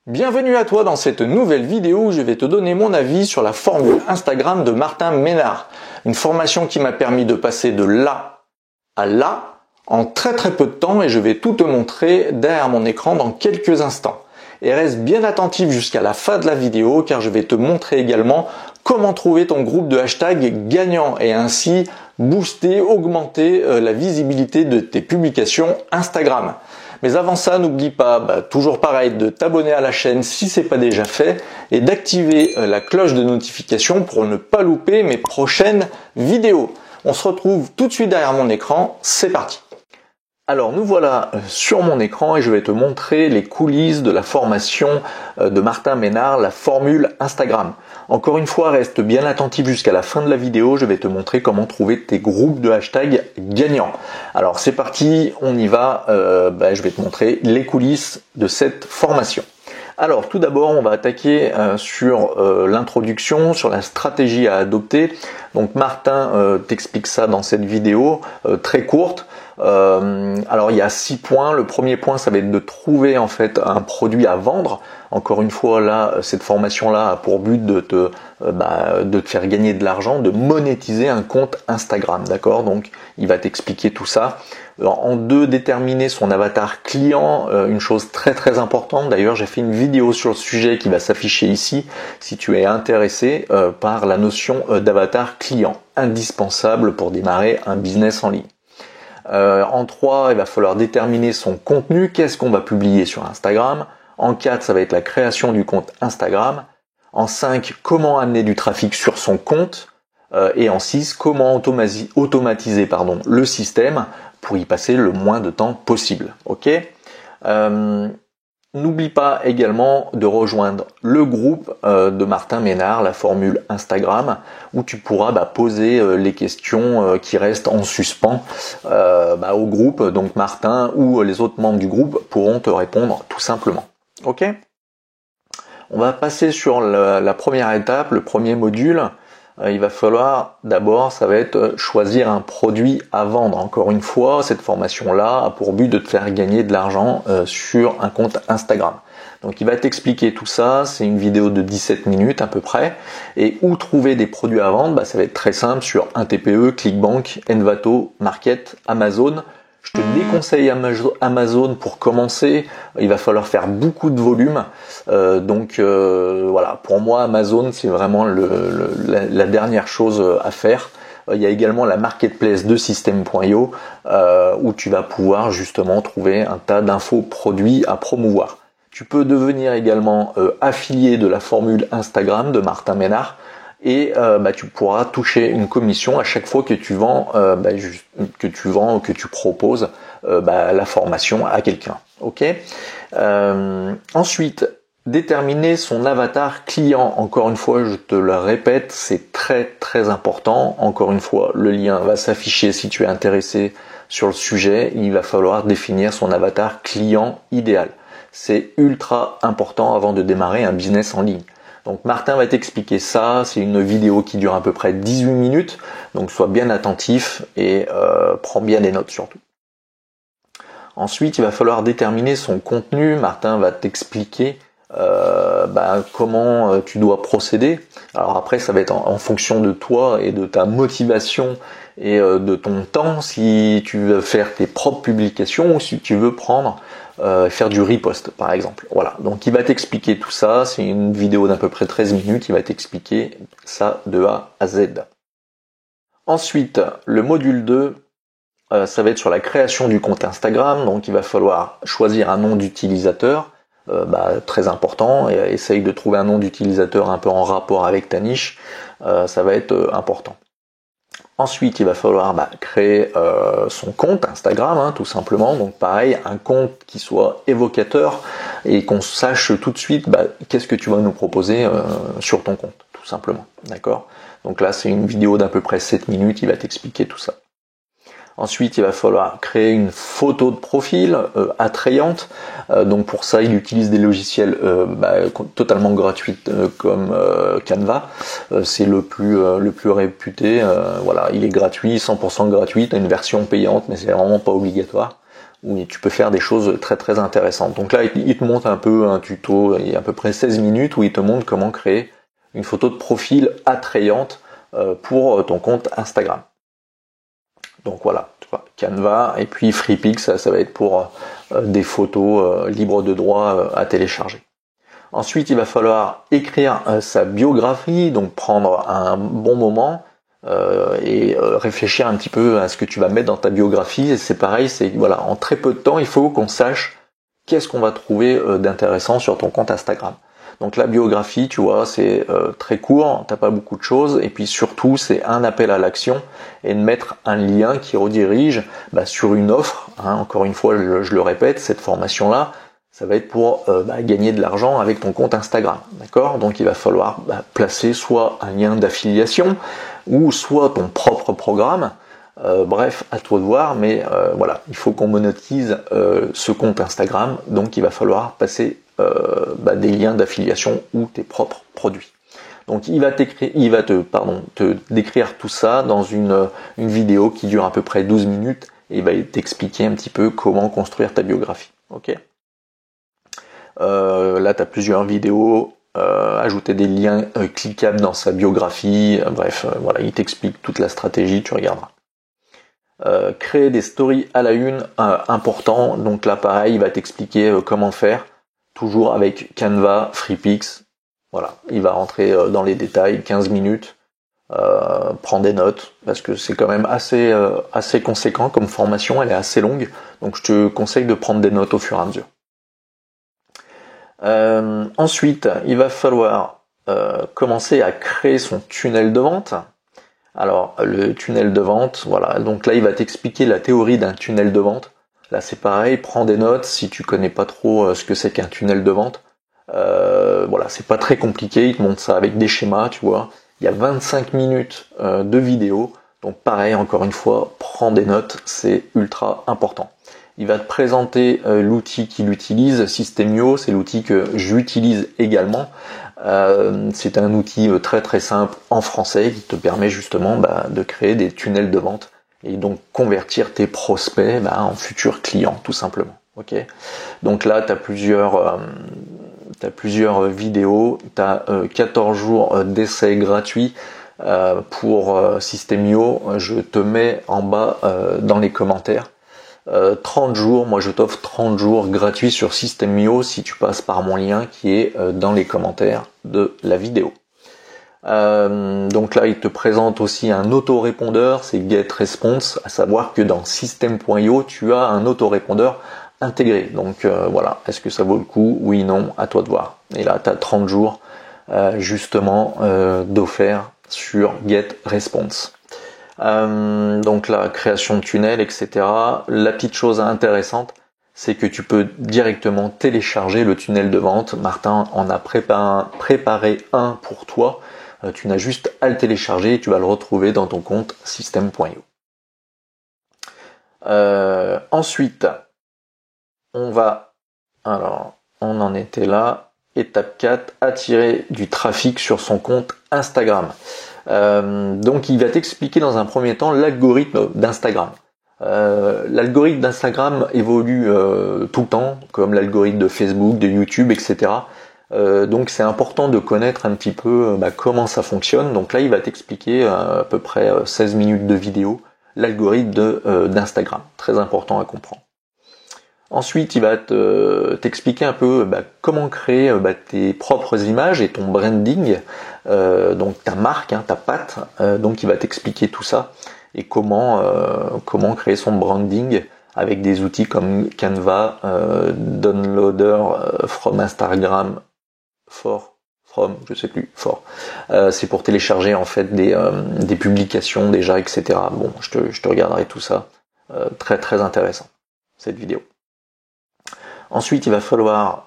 Bienvenue à toi dans cette nouvelle vidéo où je vais te donner mon avis sur la formule Instagram de Martin Ménard. Une formation qui m'a permis de passer de là à là en très peu de temps et je vais tout te montrer derrière mon écran dans quelques instants. Et reste bien attentif jusqu'à la fin de la vidéo car je vais te montrer également comment trouver ton groupe de hashtags gagnant et ainsi booster, augmenter la visibilité de tes publications Instagram. Mais avant ça, n'oublie pas, toujours pareil, de t'abonner à la chaîne si ce n'est pas déjà fait et d'activer la cloche de notification pour ne pas louper mes prochaines vidéos. On se retrouve tout de suite derrière mon écran, c'est parti. Alors nous voilà sur mon écran et je vais te montrer les coulisses de la formation de Martin Ménard, la formule Instagram. Encore une fois, reste bien attentif jusqu'à la fin de la vidéo, je vais te montrer comment trouver tes groupes de hashtags gagnants. Alors c'est parti, on y va, je vais te montrer les coulisses de cette formation. Alors tout d'abord, on va attaquer sur l'introduction, sur la stratégie à adopter. Donc Martin t'explique ça dans cette vidéo très courte. Alors il y a 6 points. Le premier point, ça va être de trouver en fait un produit à vendre. Encore une fois, là, cette formation-là a pour but de te faire gagner de l'argent, de monétiser un compte Instagram, d'accord? Donc il va t'expliquer tout ça. En 2, déterminer son avatar client, une chose très importante. D'ailleurs, j'ai fait une vidéo sur le sujet qui va s'afficher ici si tu es intéressé par la notion d'avatar client, indispensable pour démarrer un business en ligne. En 3, il va falloir déterminer son contenu, qu'est-ce qu'on va publier sur Instagram. En 4, ça va être la création du compte Instagram. En 5, comment amener du trafic sur son compte. Et en 6, comment automatiser le système pour y passer le moins de temps possible. Ok. N'oublie pas également de rejoindre le groupe de Martin Ménard, la formule Instagram, où tu pourras poser les questions qui restent en suspens au groupe. Donc Martin ou les autres membres du groupe pourront te répondre tout simplement. Ok ? On va passer sur la première étape, le premier module. Il va falloir d'abord, ça va être choisir un produit à vendre. Encore une fois, cette formation-là a pour but de te faire gagner de l'argent sur un compte Instagram. Donc il va t'expliquer tout ça, c'est une vidéo de 17 minutes à peu près. Et où trouver des produits à vendre, ça va être très simple sur 1TPE, Clickbank, Envato, Market, Amazon. Je te déconseille Amazon pour commencer, il va falloir faire beaucoup de volume, voilà, pour moi Amazon c'est vraiment la dernière chose à faire. Il y a également la marketplace de System.io où tu vas pouvoir justement trouver un tas d'infos produits à promouvoir. Tu peux devenir également affilié de la formule Instagram de Martin Ménard. Et tu pourras toucher une commission à chaque fois que tu vends, que tu proposes la formation à quelqu'un. Ok. Ensuite, déterminer son avatar client. Encore une fois, je te le répète, c'est très important. Encore une fois, le lien va s'afficher si tu es intéressé sur le sujet. Il va falloir définir son avatar client idéal. C'est ultra important avant de démarrer un business en ligne. Donc Martin va t'expliquer ça, c'est une vidéo qui dure à peu près 18 minutes, donc sois bien attentif et prends bien des notes surtout. Ensuite, il va falloir déterminer son contenu. Martin va t'expliquer comment tu dois procéder. Alors après, ça va être en fonction de toi et de ta motivation et de ton temps, si tu veux faire tes propres publications ou si tu veux faire du repost par exemple. Voilà, donc il va t'expliquer tout ça, c'est une vidéo d'à peu près 13 minutes, il va t'expliquer ça de A à Z. Ensuite, le module 2, ça va être sur la création du compte Instagram, donc il va falloir choisir un nom d'utilisateur, très important, et essaye de trouver un nom d'utilisateur un peu en rapport avec ta niche, ça va être important. Ensuite, il va falloir créer son compte Instagram, tout simplement. Donc pareil, un compte qui soit évocateur et qu'on sache tout de suite qu'est-ce que tu vas nous proposer sur ton compte, tout simplement. D'accord ? Donc là, c'est une vidéo d'à peu près 7 minutes, il va t'expliquer tout ça. Ensuite, il va falloir créer une photo de profil attrayante. Donc pour ça, il utilise des logiciels totalement gratuits comme Canva. C'est le plus réputé. Voilà, il est gratuit, 100% gratuit. Tu as une version payante, mais c'est vraiment pas obligatoire. où tu peux faire des choses très très intéressantes. Donc là, il te montre un peu un tuto, il y a à peu près 16 minutes où il te montre comment créer une photo de profil attrayante pour ton compte Instagram. Donc voilà, tu vois, Canva et puis FreePix, ça va être pour des photos libres de droit à télécharger. Ensuite, il va falloir écrire sa biographie, donc prendre un bon moment et réfléchir un petit peu à ce que tu vas mettre dans ta biographie. Et c'est pareil, c'est voilà, en très peu de temps, il faut qu'on sache qu'est-ce qu'on va trouver d'intéressant sur ton compte Instagram. Donc la biographie, tu vois, c'est très court, t'as pas beaucoup de choses, et puis surtout c'est un appel à l'action et de mettre un lien qui redirige sur une offre. Hein, encore une fois, je le répète, cette formation-là, ça va être pour gagner de l'argent avec ton compte Instagram, d'accord? Donc il va falloir placer soit un lien d'affiliation ou soit ton propre programme. Bref, à toi de voir, mais voilà, il faut qu'on monétise ce compte Instagram, donc il va falloir passer des liens d'affiliation ou tes propres produits. Donc il va te décrire tout ça dans une vidéo qui dure à peu près 12 minutes et il va t'expliquer un petit peu comment construire ta biographie. Ok. Là, tu as plusieurs vidéos, ajouter des liens cliquables dans sa biographie, bref, voilà, il t'explique toute la stratégie, tu regarderas. Créer des stories à la une, important, donc là pareil, il va t'expliquer comment faire, toujours avec Canva, FreePix, voilà, il va rentrer dans les détails, 15 minutes, prends des notes, parce que c'est quand même assez conséquent comme formation, elle est assez longue, donc je te conseille de prendre des notes au fur et à mesure. Ensuite, il va falloir commencer à créer son tunnel de vente. Alors, le tunnel de vente, voilà, donc là, il va t'expliquer la théorie d'un tunnel de vente. Là, c'est pareil, prends des notes si tu connais pas trop ce que c'est qu'un tunnel de vente. Voilà, c'est pas très compliqué, il te montre ça avec des schémas, tu vois. Il y a 25 minutes de vidéo, donc pareil, encore une fois, prends des notes, c'est ultra important. Il va te présenter l'outil qu'il utilise, System.io, c'est l'outil que j'utilise également. C'est un outil très très simple en français qui te permet justement de créer des tunnels de vente et donc convertir tes prospects en futurs clients tout simplement. Ok. Donc là, tu as plusieurs vidéos, tu as 14 jours d'essai gratuit pour System.io. Je te mets en bas dans les commentaires. 30 jours, moi je t'offre 30 jours gratuits sur System.io si tu passes par mon lien qui est dans les commentaires de la vidéo. Donc là il te présente aussi un autorépondeur, c'est GetResponse, à savoir que dans System.io tu as un autorépondeur intégré. Donc voilà, est-ce que ça vaut le coup? Oui, non, à toi de voir. Et là tu as 30 jours justement d'offert sur GetResponse. Donc la création de tunnels, etc. La petite chose intéressante, c'est que tu peux directement télécharger le tunnel de vente. Martin en a préparé un pour toi. Tu n'as juste à le télécharger et tu vas le retrouver dans ton compte System.io. Ensuite, on en était là. Étape 4, attirer du trafic sur son compte Instagram. Donc il va t'expliquer dans un premier temps l'algorithme d'Instagram. L'algorithme d'Instagram évolue tout le temps, comme l'algorithme de Facebook, de YouTube, etc. Donc c'est important de connaître un petit peu comment ça fonctionne. Donc là il va t'expliquer à peu près 16 minutes de vidéo l'algorithme d'Instagram. Très important à comprendre. Ensuite, il va t'expliquer un peu comment créer tes propres images et ton branding, donc ta marque, ta patte. Donc, il va t'expliquer tout ça et comment créer son branding avec des outils comme Canva, Downloader from Instagram, c'est pour télécharger en fait des publications déjà, etc. Bon, je te regarderai tout ça. Très très intéressant cette vidéo. Ensuite, il va falloir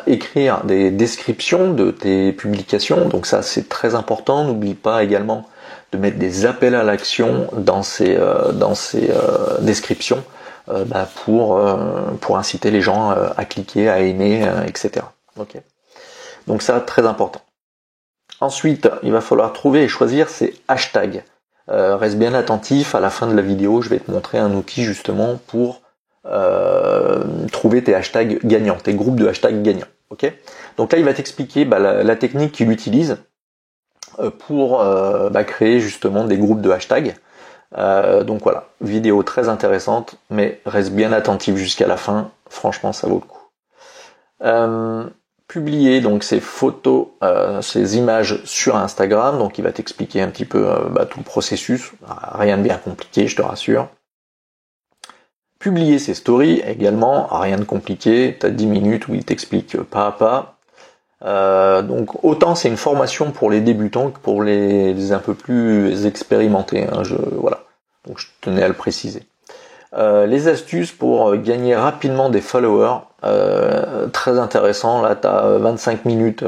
écrire des descriptions de tes publications. Donc ça, c'est très important. N'oublie pas également de mettre des appels à l'action dans ces descriptions pour inciter les gens à cliquer, à aimer, etc. Okay. Donc ça, très important. Ensuite, il va falloir trouver et choisir ces hashtags. Reste bien attentif. À la fin de la vidéo, je vais te montrer un outil justement pour trouver tes hashtags gagnants, tes groupes de hashtags gagnants. Ok. Donc là, il va t'expliquer la technique qu'il utilise pour créer justement des groupes de hashtags. Donc voilà, vidéo très intéressante, mais reste bien attentif jusqu'à la fin. Franchement, ça vaut le coup. Publier donc ces photos, ces images sur Instagram. Donc il va t'expliquer un petit peu tout le processus. Rien de bien compliqué, je te rassure. Publier ses stories également, rien de compliqué. T'as 10 minutes où il t'explique pas à pas. Donc autant c'est une formation pour les débutants que pour les un peu plus expérimentés. Hein, voilà. Donc je tenais à le préciser. Les astuces pour gagner rapidement des followers, très intéressant. Là, tu as 25 minutes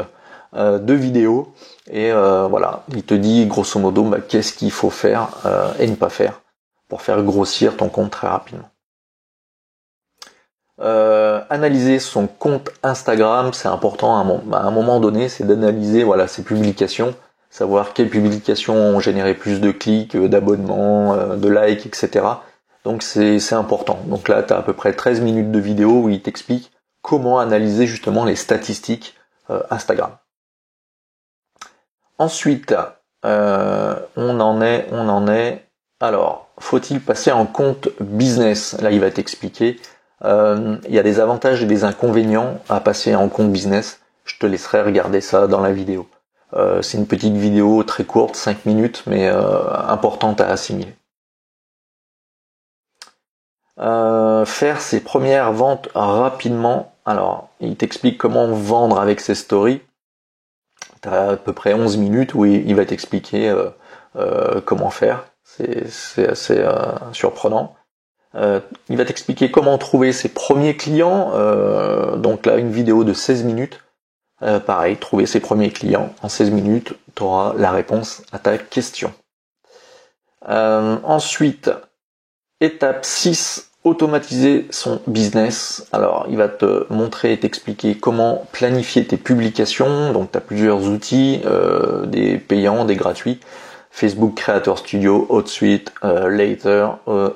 de vidéo et voilà, il te dit grosso modo qu'est-ce qu'il faut faire et ne pas faire pour faire grossir ton compte très rapidement. Analyser son compte Instagram, c'est important à un moment donné, c'est d'analyser ses publications, savoir quelles publications ont généré plus de clics, d'abonnements, de likes, etc. Donc c'est important. Donc là, tu as à peu près 13 minutes de vidéo où il t'explique comment analyser justement les statistiques Instagram. Ensuite, on en est. Alors, faut-il passer en compte business? Là, il va t'expliquer. Il y a des avantages et des inconvénients à passer en compte business. Je te laisserai regarder ça dans la vidéo. C'est une petite vidéo très courte, 5 minutes, mais importante à assimiler. Faire ses premières ventes rapidement. Alors, il t'explique comment vendre avec ses stories. Tu as à peu près 11 minutes où il va t'expliquer comment faire. C'est assez surprenant. Il va t'expliquer comment trouver ses premiers clients. Donc là, une vidéo de 16 minutes. Pareil, trouver ses premiers clients. En 16 minutes, tu auras la réponse à ta question. Ensuite, étape 6, automatiser son business. Alors, il va te montrer et t'expliquer comment planifier tes publications. Donc, tu as plusieurs outils, des payants, des gratuits. Facebook Creator Studio, HotSuite, Later,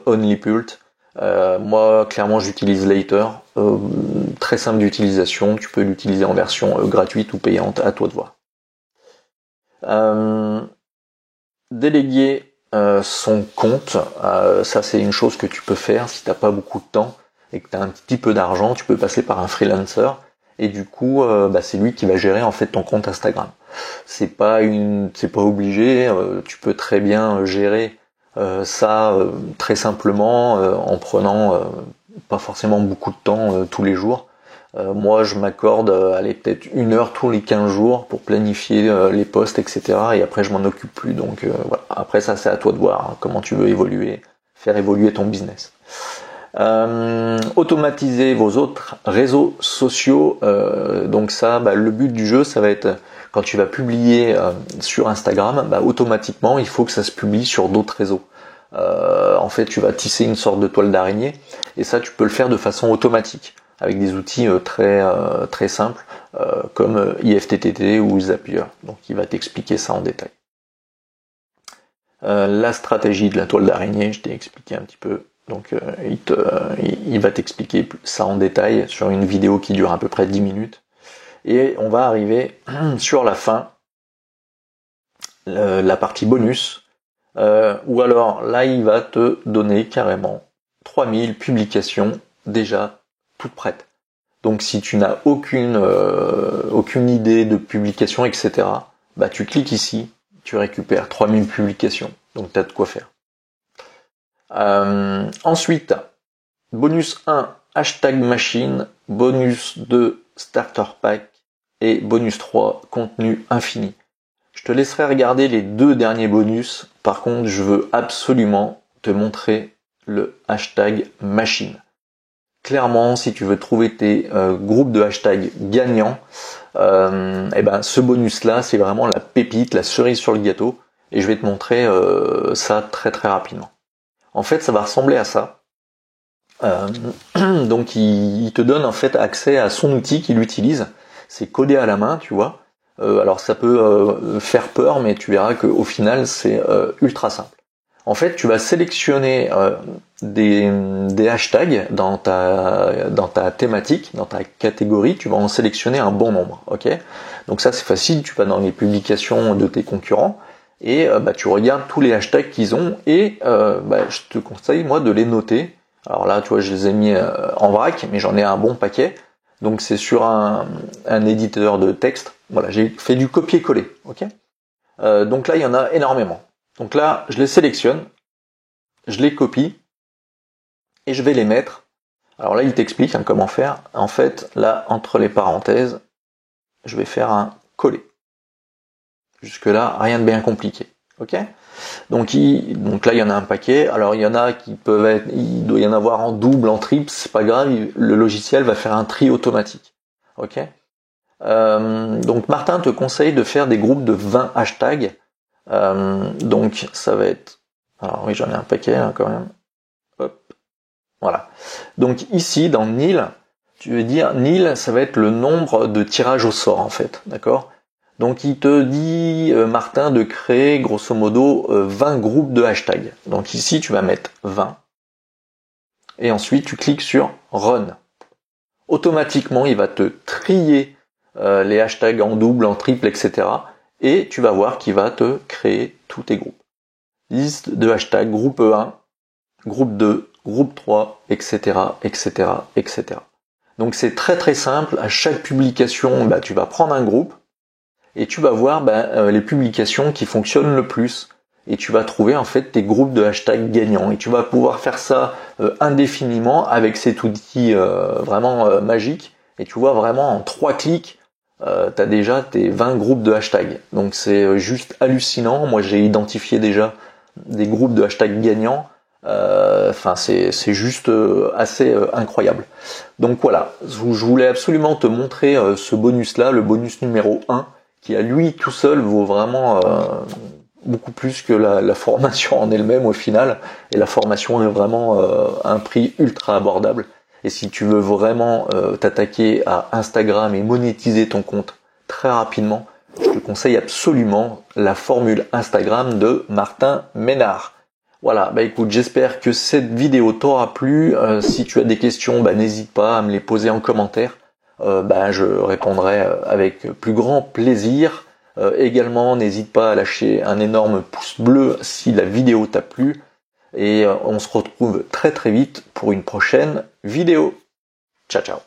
OnlyPult. Moi, clairement, j'utilise Later. Très simple d'utilisation. Tu peux l'utiliser en version gratuite ou payante, à toi de voir. Déléguer son compte, ça c'est une chose que tu peux faire si t'as pas beaucoup de temps et que tu as un petit peu d'argent. Tu peux passer par un freelancer et du coup c'est lui qui va gérer en fait ton compte Instagram. C'est pas obligé, tu peux très bien gérer ça très simplement en prenant pas forcément beaucoup de temps tous les jours. Moi je m'accorde peut-être 1 heure tous les 15 jours pour planifier les posts, etc. Et après je m'en occupe plus. Donc voilà. Après ça c'est à toi de voir comment tu veux faire évoluer ton business. Automatiser vos autres réseaux sociaux. Donc ça, le but du jeu, ça va être quand tu vas publier sur Instagram, automatiquement il faut que ça se publie sur d'autres réseaux. En fait, tu vas tisser une sorte de toile d'araignée et ça, tu peux le faire de façon automatique avec des outils très simples comme IFTTT ou Zapier. Donc, il va t'expliquer ça en détail. La stratégie de la toile d'araignée, je t'ai expliqué un petit peu. Donc, il va t'expliquer ça en détail sur une vidéo qui dure à peu près 10 minutes. Et on va arriver sur la fin, la partie bonus. Ou alors là il va te donner carrément 3000 publications déjà toutes prêtes. Donc si tu n'as aucune idée de publication, etc., tu cliques ici, tu récupères 3000 publications. Donc tu as de quoi faire. Ensuite, bonus 1, hashtag machine, bonus 2, starter pack et bonus 3, contenu infini. Je te laisserai regarder les 2 derniers bonus. Par contre, je veux absolument te montrer le hashtag machine. Clairement, si tu veux trouver tes groupes de hashtags gagnants, ce bonus-là, c'est vraiment la pépite, la cerise sur le gâteau. Et je vais te montrer ça très très rapidement. En fait, ça va ressembler à ça. Donc, il te donne en fait accès à son outil qu'il utilise. C'est codé à la main, tu vois. Alors ça peut faire peur, mais tu verras qu'au final c'est ultra simple. En fait, tu vas sélectionner des hashtags dans ta thématique, dans ta catégorie, tu vas en sélectionner un bon nombre, ok? Donc ça c'est facile, tu vas dans les publications de tes concurrents et tu regardes tous les hashtags qu'ils ont et je te conseille moi de les noter. Alors là, tu vois, je les ai mis en vrac, mais j'en ai un bon paquet. Donc c'est sur un éditeur de texte. Voilà, j'ai fait du copier-coller, ok? Donc là, il y en a énormément. Donc là, je les sélectionne, je les copie et je vais les mettre. Alors là, il t'explique comment faire. En fait, là, entre les parenthèses, je vais faire un coller. Jusque-là, rien de bien compliqué. Ok ? Donc là, il y en a un paquet. Alors, il y en a qui peuvent être, il doit y en avoir en double, en triple, c'est pas grave. Le logiciel va faire un tri automatique. Ok ? Donc, Martin te conseille de faire des groupes de 20 hashtags. Donc, ça va être... Alors oui, j'en ai un paquet hein, quand même. Hop. Voilà. Donc ici, dans nil, tu veux dire nil, ça va être le nombre de tirages au sort en fait, d'accord ? Donc il te dit, Martin, de créer grosso modo 20 groupes de hashtags. Donc ici, tu vas mettre 20. Et ensuite, tu cliques sur Run. Automatiquement, il va te trier les hashtags en double, en triple, etc. Et tu vas voir qu'il va te créer tous tes groupes. Liste de hashtags, groupe 1, groupe 2, groupe 3, etc., etc., etc. Donc c'est très très simple. À chaque publication, tu vas prendre un groupe et tu vas voir les publications qui fonctionnent le plus. Et tu vas trouver en fait tes groupes de hashtags gagnants. Et tu vas pouvoir faire ça indéfiniment avec cet outil vraiment magique. Et tu vois vraiment en 3 clics, tu as déjà tes 20 groupes de hashtags. Donc c'est juste hallucinant. Moi j'ai identifié déjà des groupes de hashtags gagnants. C'est juste assez incroyable. Donc voilà, je voulais absolument te montrer ce bonus là, le bonus numéro 1, qui à lui tout seul vaut vraiment beaucoup plus que la formation en elle-même au final, et la formation est vraiment un prix ultra abordable. Et si tu veux vraiment t'attaquer à Instagram et monétiser ton compte très rapidement, je te conseille absolument la formule Instagram de Martin Ménard. Voilà, écoute, j'espère que cette vidéo t'aura plu. Si tu as des questions, n'hésite pas à me les poser en commentaire. Je répondrai avec plus grand plaisir. Également, n'hésite pas à lâcher un énorme pouce bleu si la vidéo t'a plu. Et on se retrouve très très vite pour une prochaine vidéo. Ciao ciao.